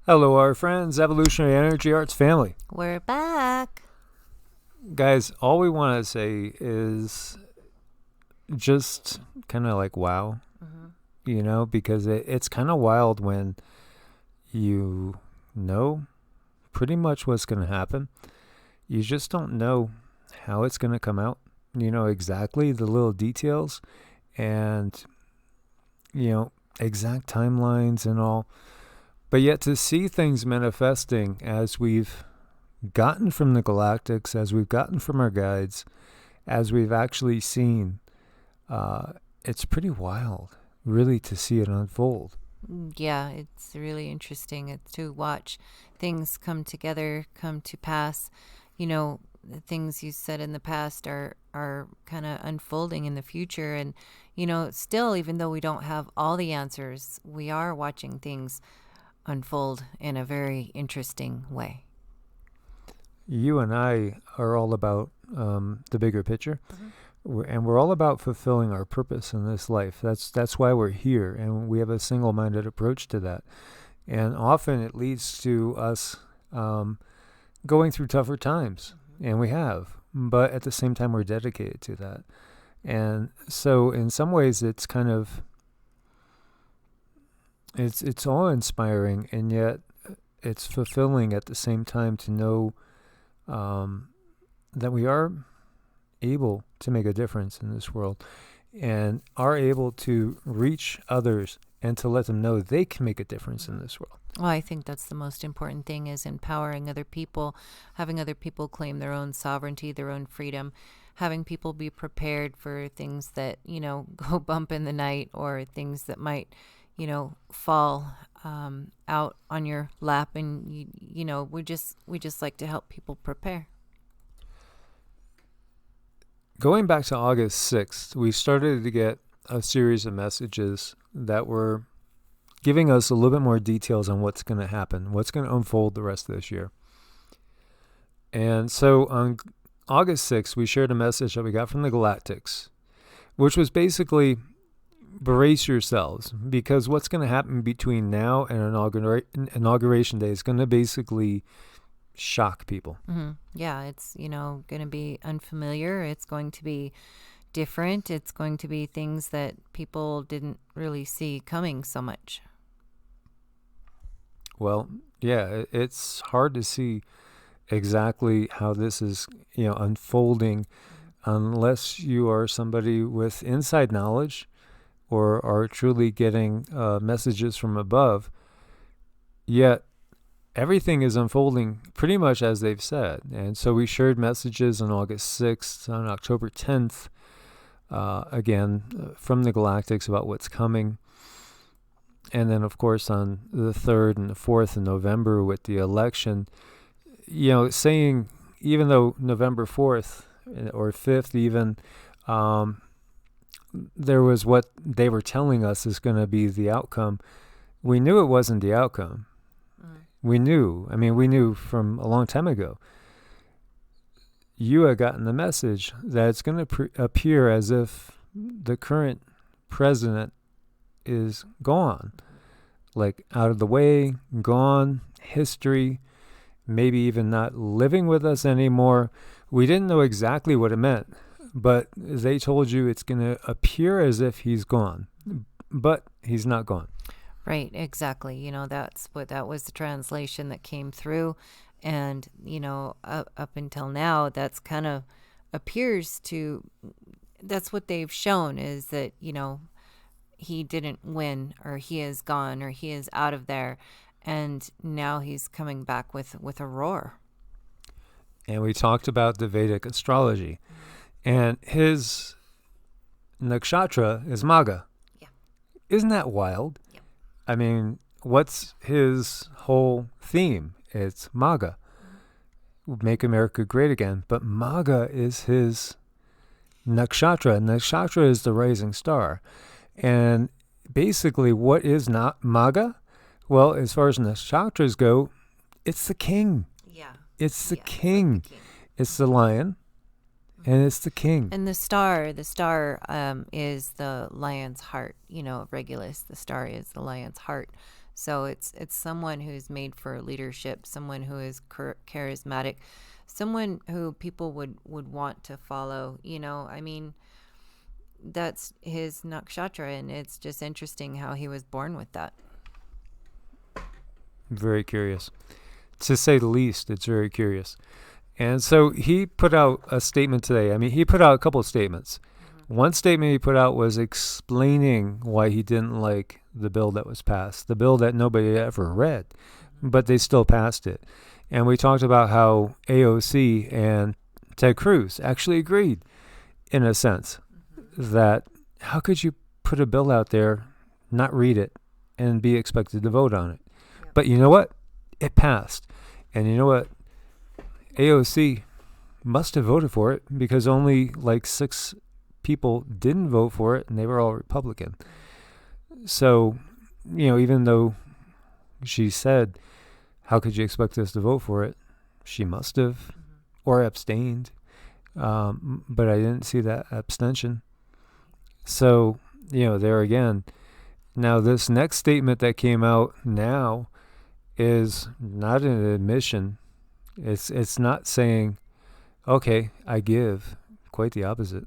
Hello, our friends, Evolutionary Energy Arts family. We're back. Guys, all we want to say is just kind of like wow, Hmm. because it's kind of wild when you know pretty much what's going to happen. You just don't know how it's going to come out, exactly the little details and, you know, exact timelines and all. But yet to see things manifesting as we've gotten from the galactics, as we've gotten from our guides, as we've actually seen, it's pretty wild, really, to see it unfold. Yeah, it's really interesting to watch things come together, come to pass. The things you said in the past are kind of unfolding in the future, and still, even though we don't have all the answers, we are watching things unfold in a very interesting way. You and I are all about the bigger picture, Hmm. and we're all about fulfilling our purpose in this life. That's why we're here, and we have a single-minded approach to that. And often it leads to us um, going through tougher times, and we have. But at the same time, we're dedicated to that. And so, in some ways, it's kind of it's awe inspiring, and yet it's fulfilling at the same time to know um, that we are able to make a difference in this world and are able to reach others and to let them know they can make a difference in this world. Well, I think that's the most important thing is empowering other people, having other people claim their own sovereignty, their own freedom, having people be prepared for things that, go bump in the night or things that might, fall out on your lap. And, we just like to help people prepare. Going back to August 6th, we started to get a series of messages that were giving us a little bit more details on what's going to happen, what's going to unfold the rest of this year. And so on August 6th, we shared a message that we got from the Galactics, which was basically brace yourselves because what's going to happen between now and inauguration day is going to basically shock people. Yeah, it's, going to be unfamiliar. It's going to be different. It's going to be things that people didn't really see coming so much. Well, yeah, it's hard to see exactly how this is, unfolding unless you are somebody with inside knowledge or are truly getting messages from above. Yet everything is unfolding pretty much as they've said. And so we shared messages on August 6th, on October 10th, again, from the Galactics about what's coming. And then, of course, on the 3rd and the 4th of November with the election, saying even though November 4th or 5th even, there was what they were telling us is going to be the outcome. We knew it wasn't the outcome. We knew from a long time ago. You had gotten the message that it's going to appear as if the current president is gone, like out of the way, gone, history, maybe even not living with us anymore. We didn't know exactly what it meant, but they told you it's going to appear as if he's gone, but he's not gone. Right, exactly. That was the translation that came through. And, up until now, that's kind of appears to, that's what they've shown is that, he didn't win or he is gone or he is out of there. And now he's coming back with a roar. And we talked about the Vedic astrology. And his Nakshatra is Maga. Yeah. Isn't that wild? Yeah. I mean, what's his whole theme? It's MAGA. Make America Great Again. But MAGA is his Nakshatra. Nakshatra is the rising star. And basically, what is not MAGA? Well, as far as nakshatras go, it's the king. Yeah. It's the Yeah, king. it's like the king. It's the lion. And it's the king. And the star is the lion's heart, Regulus. The star is the lion's heart. So it's someone who's made for leadership, someone who is charismatic, someone who people would want to follow. I mean, that's his nakshatra, and it's just interesting how he was born with that. Very curious. To say the least, it's very curious. And so he put out a statement today. I mean, he put out a couple of statements. One statement he put out was explaining why he didn't like the bill that was passed, the bill that nobody ever read, but they still passed it. And we talked about how AOC and Ted Cruz actually agreed, in a sense, that how could you put a bill out there, not read it, and be expected to vote on it? Yep. But you know what? It passed. And you know what? AOC must have voted for it because only like 6 people didn't vote for it, and they were all Republican. So, even though she said, how could you expect us to vote for it? She must have, or abstained. But I didn't see that abstention. So, there again. Now, this next statement that came out now is not an admission. It's not saying, okay, I give. Quite the opposite.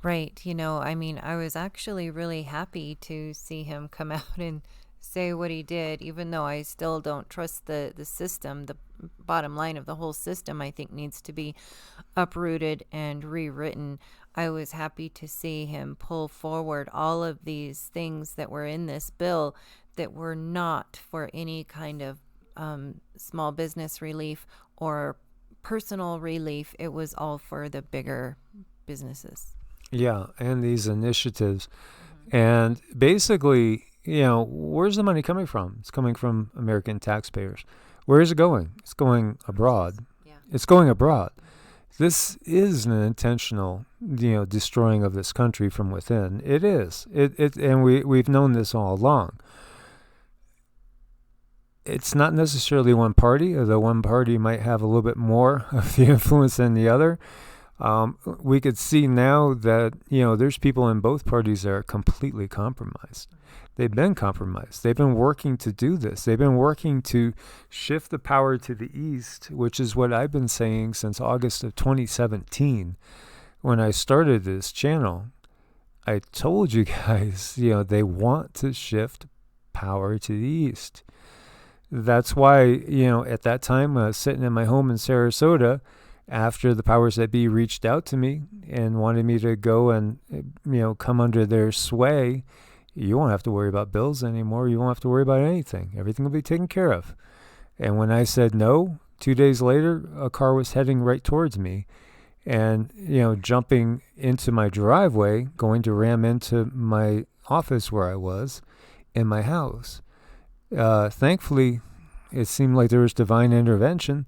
Right. I mean, I was actually really happy to see him come out and say what he did, even though I still don't trust the system. The bottom line of the whole system, I think, needs to be uprooted and rewritten. I was happy to see him pull forward all of these things that were in this bill that were not for any kind of small business relief or personal relief. It was all for the bigger businesses. Yeah, and these initiatives. And basically, where's the money coming from? It's coming from American taxpayers. Where is it going? It's going abroad. Yeah. It's going abroad. This is an intentional, destroying of this country from within. It is. And we've known this all along. It's not necessarily one party, although one party might have a little bit more of the influence than the other. We could see now that, there's people in both parties that are completely compromised. They've been compromised. They've been working to do this. They've been working to shift the power to the east, which is what I've been saying since August of 2017. When I started this channel, I told you guys, they want to shift power to the east. That's why, at that time, I was sitting in my home in Sarasota, after the powers that be reached out to me and wanted me to go and, come under their sway. You won't have to worry about bills anymore. You won't have to worry about anything. Everything will be taken care of. And when I said no, 2 days later, a car was heading right towards me and, jumping into my driveway, going to ram into my office where I was in my house. Thankfully, it seemed like there was divine intervention.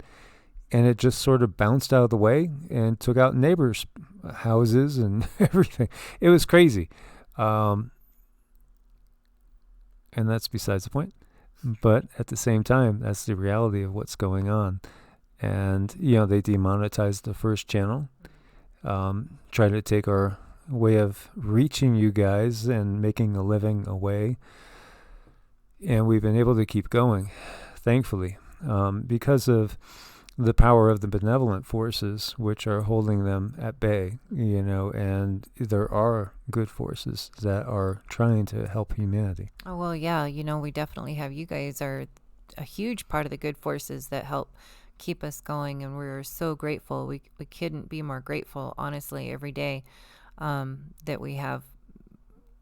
And it just sort of bounced out of the way and took out neighbors' houses and everything. It was crazy. And that's besides the point. But at the same time, that's the reality of what's going on. And, they demonetized the first channel, trying to take our way of reaching you guys and making a living away. And we've been able to keep going, thankfully, because of the power of the benevolent forces, which are holding them at bay, and there are good forces that are trying to help humanity. Oh, well, yeah, we definitely have. You guys are a huge part of the good forces that help keep us going, and we're so grateful. We couldn't be more grateful, honestly, every day that we have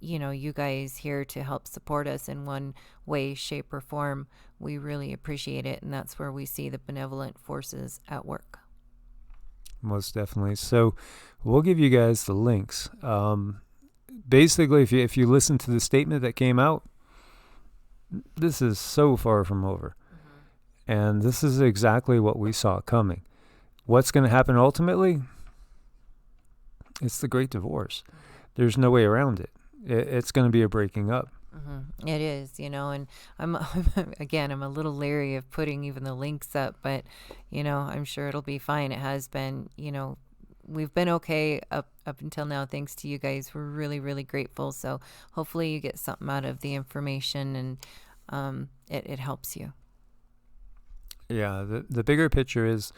you guys here to help support us in one way, shape, or form. We really appreciate it, and that's where we see the benevolent forces at work. Most definitely. So we'll give you guys the links. Basically, if you listen to the statement that came out, this is so far from over. And this is exactly what we saw coming. What's going to happen ultimately? It's the great divorce. There's no way around it. It's going to be a breaking up. It is, and I'm a little leery of putting even the links up, but, I'm sure it'll be fine. It has been, we've been okay up until now, thanks to you guys. We're really, really grateful. So hopefully you get something out of the information, and it helps you. Yeah, the bigger picture is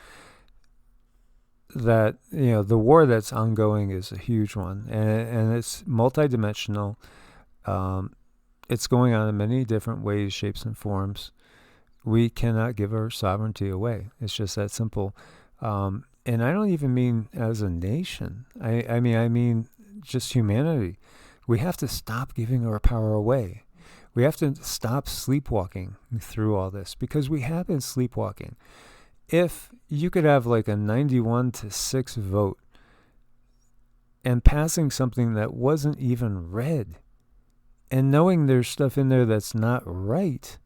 that, the war that's ongoing is a huge one, and it's multidimensional. It's going on in many different ways, shapes, and forms. We cannot give our sovereignty away. It's just that simple. And I don't even mean as a nation. I mean just humanity. We have to stop giving our power away. We have to stop sleepwalking through all this, because we have been sleepwalking. If you could have like a 91-6 vote and passing something that wasn't even read, and knowing there's stuff in there that's not right,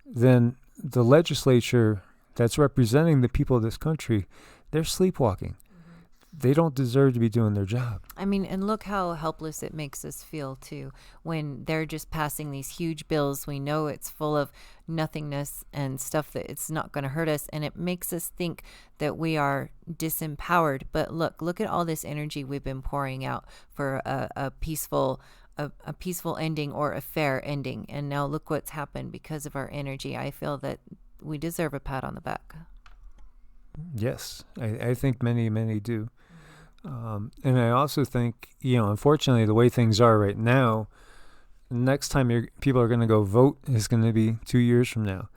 then the legislature that's representing the people of this country, they're sleepwalking. They don't deserve to be doing their job. I mean, and look how helpless it makes us feel, too, when they're just passing these huge bills. We know it's full of nothingness and stuff that it's not going to hurt us, and it makes us think that we are disempowered. But look at all this energy we've been pouring out for a peaceful ending, or a fair ending. And now look what's happened because of our energy. I feel that we deserve a pat on the back. Yes, I think many, many do. And I also think, unfortunately, the way things are right now, next time people are going to go vote is going to be 2 years from now.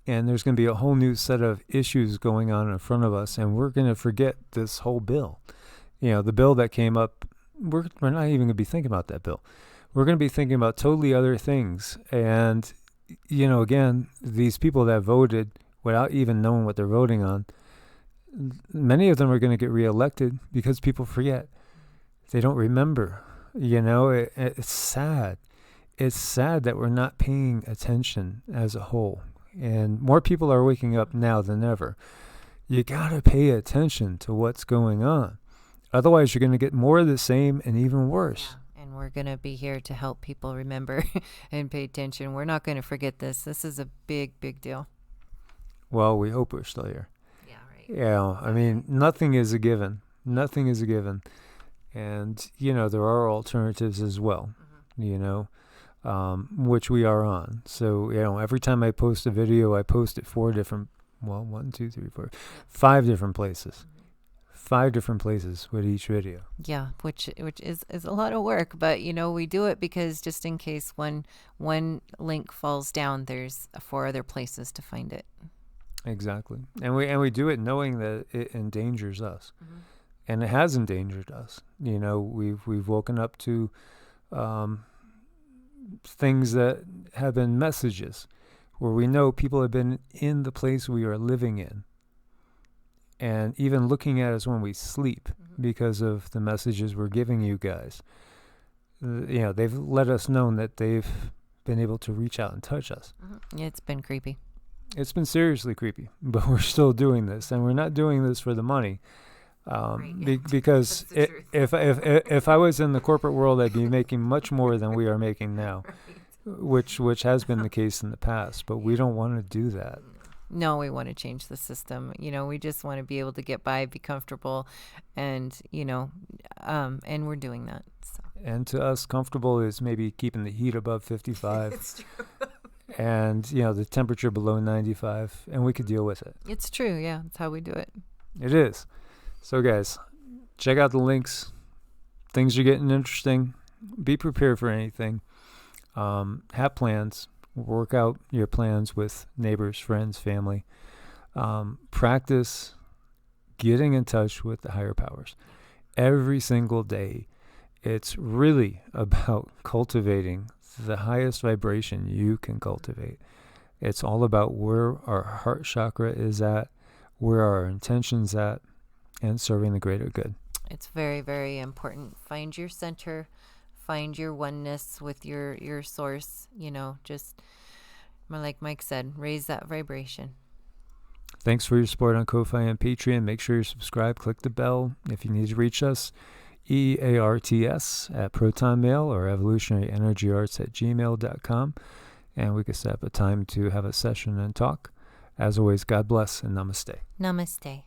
And there's going to be a whole new set of issues going on in front of us, and we're going to forget this whole bill. The bill that came up, we're not even going to be thinking about that bill. We're going to be thinking about totally other things. And, again, these people that voted without even knowing what they're voting on, many of them are going to get reelected because people forget. They don't remember. It's sad. It's sad that we're not paying attention as a whole. And more people are waking up now than ever. You got to pay attention to what's going on. Otherwise, you're going to get more of the same and even worse. Yeah. And we're going to be here to help people remember and pay attention. We're not going to forget this. This is a big, big deal. Well, we hope we're still here. Yeah, I mean, nothing is a given. Nothing is a given. And, there are alternatives as well, which we are on. So, every time I post a video, I post it 5 different places. 5 different places with each video. Yeah, which is a lot of work. But, we do it because just in case one link falls down, there's 4 other places to find it. Exactly. And we do it knowing that it endangers us. Mm-hmm. And it has endangered us. We've woken up to things that have been messages where we know people have been in the place we are living in, and even looking at us when we sleep, mm-hmm. because of the messages we're giving you guys. They've let us know that they've been able to reach out and touch us. Mm-hmm. It's been creepy. It's been seriously creepy, but we're still doing this, and we're not doing this for the money. Because if I was in the corporate world, I'd be making much more than we are making now, which has been the case in the past. But we don't want to do that. No, we want to change the system. We just want to be able to get by, be comfortable, and and we're doing that. So. And to us, comfortable is maybe keeping the heat above 55. It's true. And, the temperature below 95, and we could deal with it. It's true, yeah. That's how we do it. It is. So, guys, check out the links. Things are getting interesting. Be prepared for anything. Have plans. Work out your plans with neighbors, friends, family. Practice getting in touch with the higher powers. Every single day, it's really about cultivating the highest vibration you can cultivate. It's all about where our heart chakra is at, where our intention's at, and serving the greater good. It's very, very important. Find your center, find your oneness with your source, just like Mike said, raise that vibration. Thanks for your support on Ko-Fi and Patreon. Make sure you subscribe, click the bell. If you need to reach us, EEARTS at Proton Mail or evolutionaryenergyarts@gmail.com, and we can set up a time to have a session and talk. As always, God bless and namaste. Namaste.